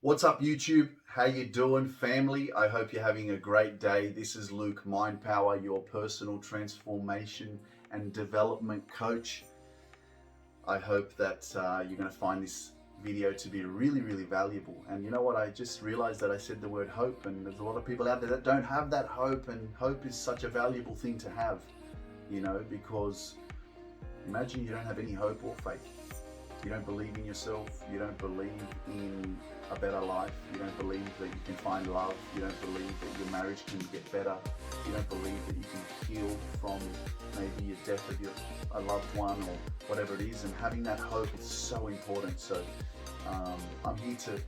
What's up, YouTube? How you doing, family? I hope you're having a great day. This is Luke Mind Power, your personal transformation and development coach. I hope that you're going to find this video to be really, really valuable. And you know what? I just realized that I said the word hope, and there's a lot of people out there that don't have that hope, and hope is such a valuable thing to have, because imagine you don't have any hope or faith. You don't believe in yourself, you don't believe in a better life, you don't believe that you can find love, you don't believe that your marriage can get better, you don't believe that you can heal from maybe your death of a loved one or whatever it is, and having that hope is so important. So I'm here to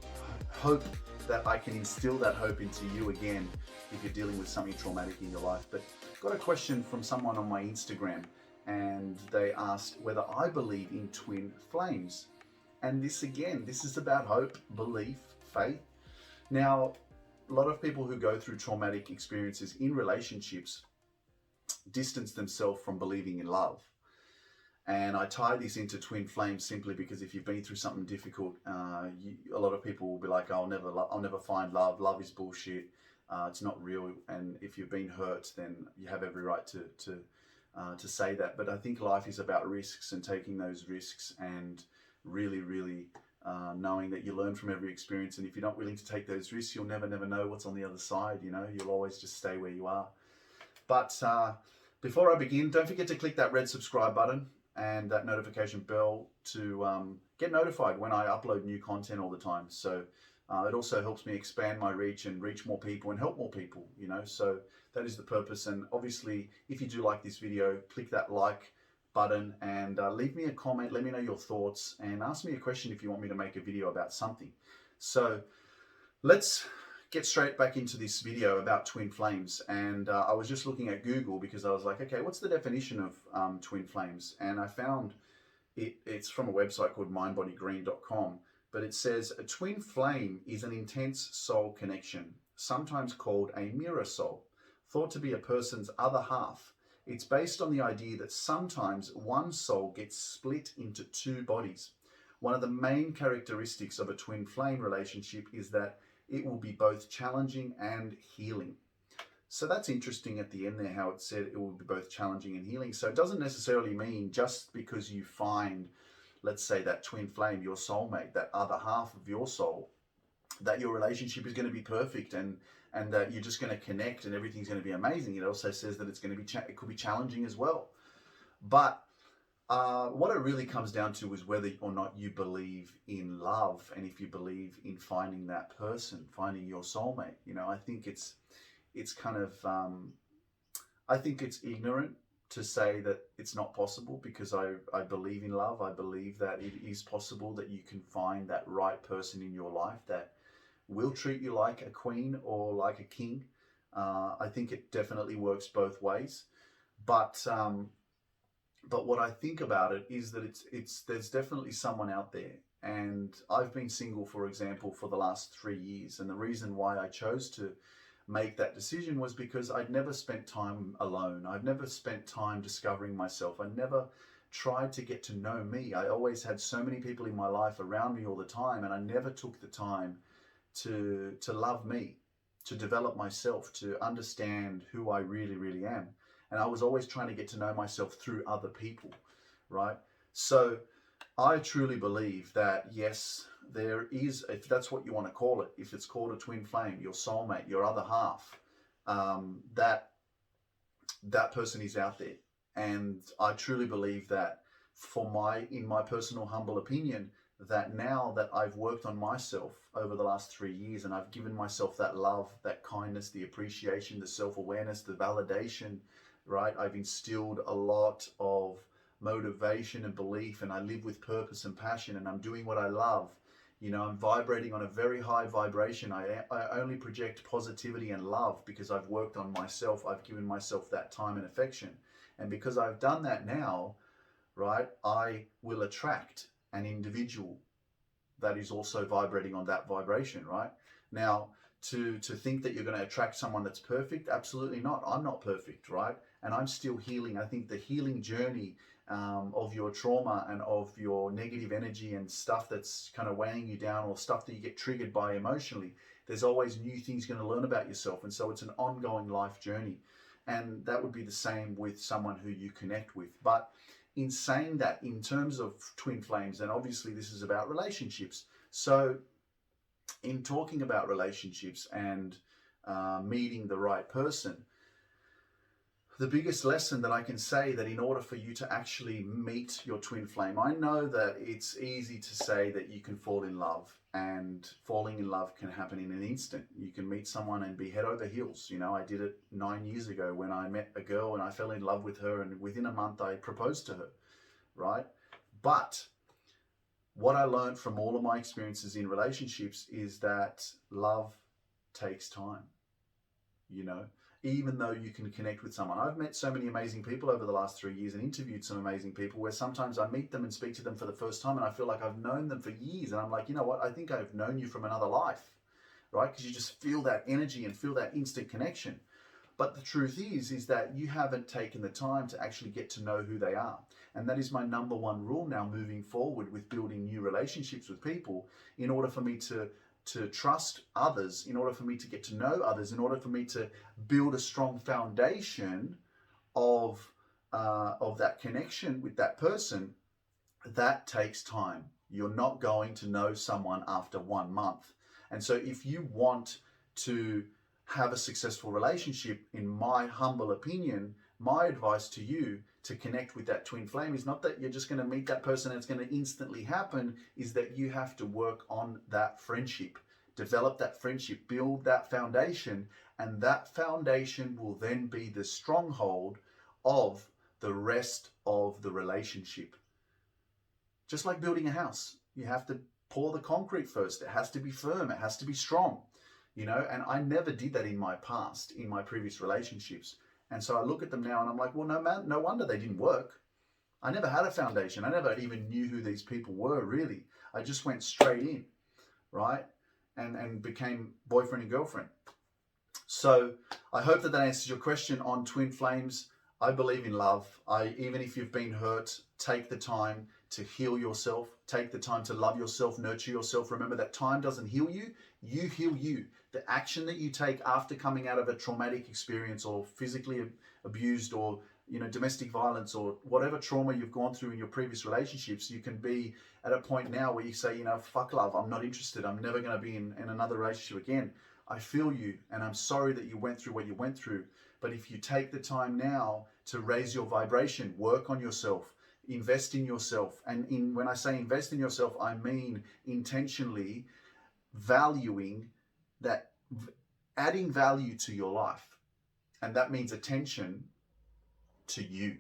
hope that I can instill that hope into you again if you're dealing with something traumatic in your life. But I've got a question from someone on my Instagram, and they asked whether I believe in twin flames. And this is about hope, belief, faith. Now, a lot of people who go through traumatic experiences in relationships distance themselves from believing in love. And I tie this into twin flames simply because if you've been through something difficult, a lot of people will be like, I'll never find love. Love is bullshit. It's not real. And if you've been hurt, then you have every right to say that. But I think life is about risks and taking those risks, and really, really knowing that you learn from every experience. And if you're not willing to take those risks, you'll never know what's on the other side. You'll always just stay where you are. But before I begin, don't forget to click that red subscribe button and that notification bell to get notified when I upload new content all the time. So it also helps me expand my reach and reach more people and help more people, so that is the purpose. And obviously, if you do like this video, click that like button and leave me a comment, let me know your thoughts, and ask me a question if you want me to make a video about something. So let's get straight back into this video about twin flames. And I was just looking at Google because I was like, okay, what's the definition of twin flames? And I found it's from a website called mindbodygreen.com. But it says a twin flame is an intense soul connection, sometimes called a mirror soul, thought to be a person's other half. It's based on the idea that sometimes one soul gets split into two bodies. One of the main characteristics of a twin flame relationship is that it will be both challenging and healing. So that's interesting at the end there, how it said it will be both challenging and healing. So it doesn't necessarily mean just because you find, let's say, that twin flame, your soulmate, that other half of your soul, that your relationship is going to be perfect and that you're just going to connect and everything's going to be amazing. It also says that it's going to be it could be challenging as well. But what it really comes down to is whether or not you believe in love, and if you believe in finding that person, finding your soulmate. I think it's kind of I think it's ignorant to say that it's not possible, because I believe in love. I believe that it is possible that you can find that right person in your life that will treat you like a queen or like a king. I think it definitely works both ways. But what I think about it is that there's definitely someone out there. And I've been single, for example, for the last 3 years. And the reason why I chose to make that decision was because I'd never spent time alone. I've never spent time discovering myself. I never tried to get to know me. I always had so many people in my life around me all the time, and I never took the time to love me, to develop myself, to understand who I really, really am. And I was always trying to get to know myself through other people, right? So I truly believe that, yes, there is, if that's what you want to call it, if it's called a twin flame, your soulmate, your other half, that person is out there. And I truly believe that, in my personal humble opinion, that now that I've worked on myself over the last 3 years, and I've given myself that love, that kindness, the appreciation, the self-awareness, the validation, right? I've instilled a lot of motivation and belief, and I live with purpose and passion, and I'm doing what I love. I'm vibrating on a very high vibration. I only project positivity and love because I've worked on myself. I've given myself that time and affection. And because I've done that now, right, I will attract an individual that is also vibrating on that vibration, right? Now, to think that you're going to attract someone that's perfect, absolutely not. I'm not perfect, right? And I'm still healing. I think the healing journey of your trauma and of your negative energy and stuff that's kind of weighing you down, or stuff that you get triggered by emotionally, there's always new things you're going to learn about yourself. And so it's an ongoing life journey. And that would be the same with someone who you connect with. But in saying that, in terms of twin flames, and obviously this is about relationships. So in talking about relationships and meeting the right person, the biggest lesson that I can say, that in order for you to actually meet your twin flame, I know that it's easy to say that you can fall in love, and falling in love can happen in an instant. You can meet someone and be head over heels. You know, I did it 9 years ago when I met a girl and I fell in love with her, and within a month I proposed to her, right? But what I learned from all of my experiences in relationships is that love takes time, you know? Even though you can connect with someone. I've met so many amazing people over the last 3 years and interviewed some amazing people where sometimes I meet them and speak to them for the first time and I feel like I've known them for years, and I'm like, you know what, I think I've known you from another life, right? Because you just feel that energy and feel that instant connection. But the truth is that you haven't taken the time to actually get to know who they are. And that is my number one rule now moving forward with building new relationships with people. In order for me to trust others, in order for me to get to know others, in order for me to build a strong foundation of that connection with that person, that takes time. You're not going to know someone after 1 month. And so if you want to have a successful relationship, in my humble opinion, my advice to you to connect with that twin flame is not that you're just going to meet that person and it's going to instantly happen, is that you have to work on that friendship, develop that friendship, build that foundation, and that foundation will then be the stronghold of the rest of the relationship. Just like building a house, you have to pour the concrete first. It has to be firm, it has to be strong, you know, and I never did that in my past, in my previous relationships. And so I look at them now and I'm like, well, no, man, no wonder they didn't work. I never had a foundation. I never even knew who these people were, really. I just went straight in, right? And became boyfriend and girlfriend. So I hope that answers your question on twin flames. I believe in love. Even if you've been hurt, take the time to heal yourself. Take the time to love yourself, nurture yourself. Remember that time doesn't heal you. You heal you. The action that you take after coming out of a traumatic experience, or physically abused, or domestic violence, or whatever trauma you've gone through in your previous relationships, you can be at a point now where you say, fuck love, I'm not interested. I'm never going to be in another relationship again. I feel you, and I'm sorry that you went through what you went through. But if you take the time now to raise your vibration, work on yourself, invest in yourself. And when I say invest in yourself, I mean intentionally valuing that, adding value to your life. And that means attention to you,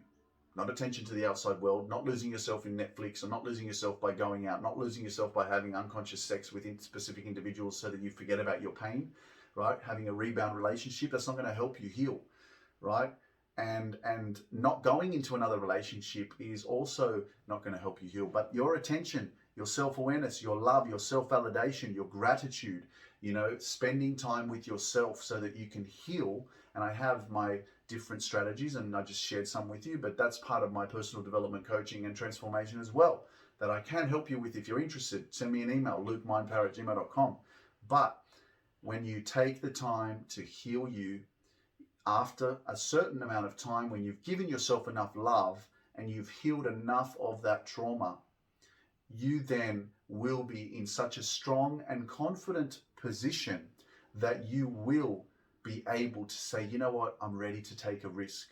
not attention to the outside world, not losing yourself in Netflix, or not losing yourself by going out, not losing yourself by having unconscious sex with specific individuals so that you forget about your pain, right? Having a rebound relationship, that's not going to help you heal, right? And not going into another relationship is also not going to help you heal. But your attention, your self-awareness, your love, your self-validation, your gratitude, spending time with yourself so that you can heal. And I have my different strategies, and I just shared some with you, but that's part of my personal development coaching and transformation as well, that I can help you with. If you're interested, send me an email, lukemindpower@gmail.com. But when you take the time to heal you, after a certain amount of time, when you've given yourself enough love and you've healed enough of that trauma, you then will be in such a strong and confident position that you will be able to say, you know what, I'm ready to take a risk.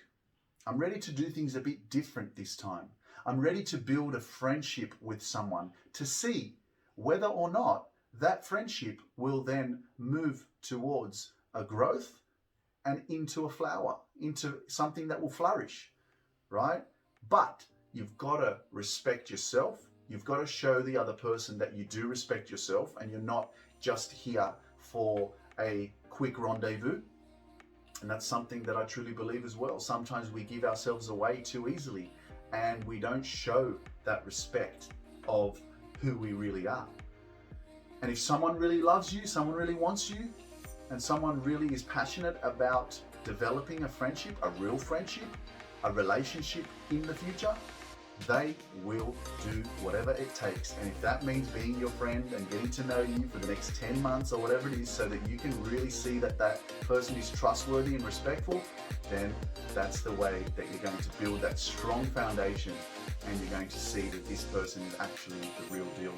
I'm ready to do things a bit different this time. I'm ready to build a friendship with someone to see whether or not that friendship will then move towards a growth and into a flower, into something that will flourish, right? But you've got to respect yourself. You've got to show the other person that you do respect yourself, and you're not just here for a quick rendezvous. And that's something that I truly believe as well. Sometimes we give ourselves away too easily, and we don't show that respect of who we really are. And if someone really loves you, someone really wants you, and someone really is passionate about developing a friendship, a real friendship, a relationship in the future, they will do whatever it takes. And if that means being your friend and getting to know you for the next 10 months or whatever it is, so that you can really see that that person is trustworthy and respectful, then that's the way that you're going to build that strong foundation, and you're going to see that this person is actually the real deal.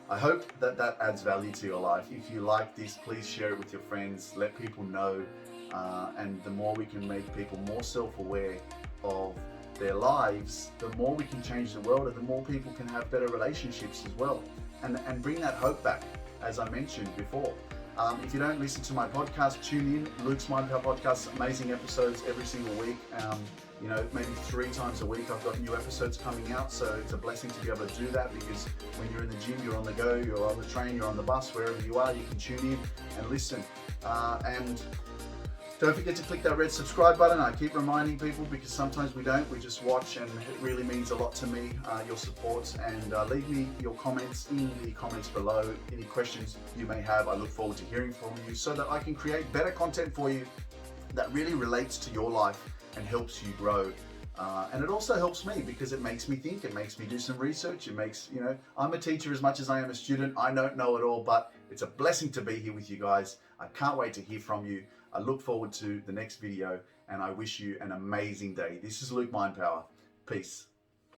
I hope that that adds value to your life. If you like this, please share it with your friends, let people know, and the more we can make people more self-aware of their lives, the more we can change the world, and the more people can have better relationships as well, and bring that hope back, as I mentioned before. If you don't listen to my podcast, tune in. Luke's Mind Power Podcast, amazing episodes every single week. You know, maybe 3 times a week I've got new episodes coming out, so it's a blessing to be able to do that, because when you're in the gym, you're on the go, you're on the train, you're on the bus, wherever you are, you can tune in and listen. And don't forget to click that red subscribe button. I keep reminding people because sometimes we don't, we just watch, and it really means a lot to me, your support. And leave me your comments in the comments below, any questions you may have. I look forward to hearing from you so that I can create better content for you that really relates to your life and helps you grow. And it also helps me because it makes me think, it makes me do some research, it makes, you know, I'm a teacher as much as I am a student. I don't know it all, but it's a blessing to be here with you guys. I can't wait to hear from you. I look forward to the next video, and I wish you an amazing day. This is Luke Mind Power. Peace.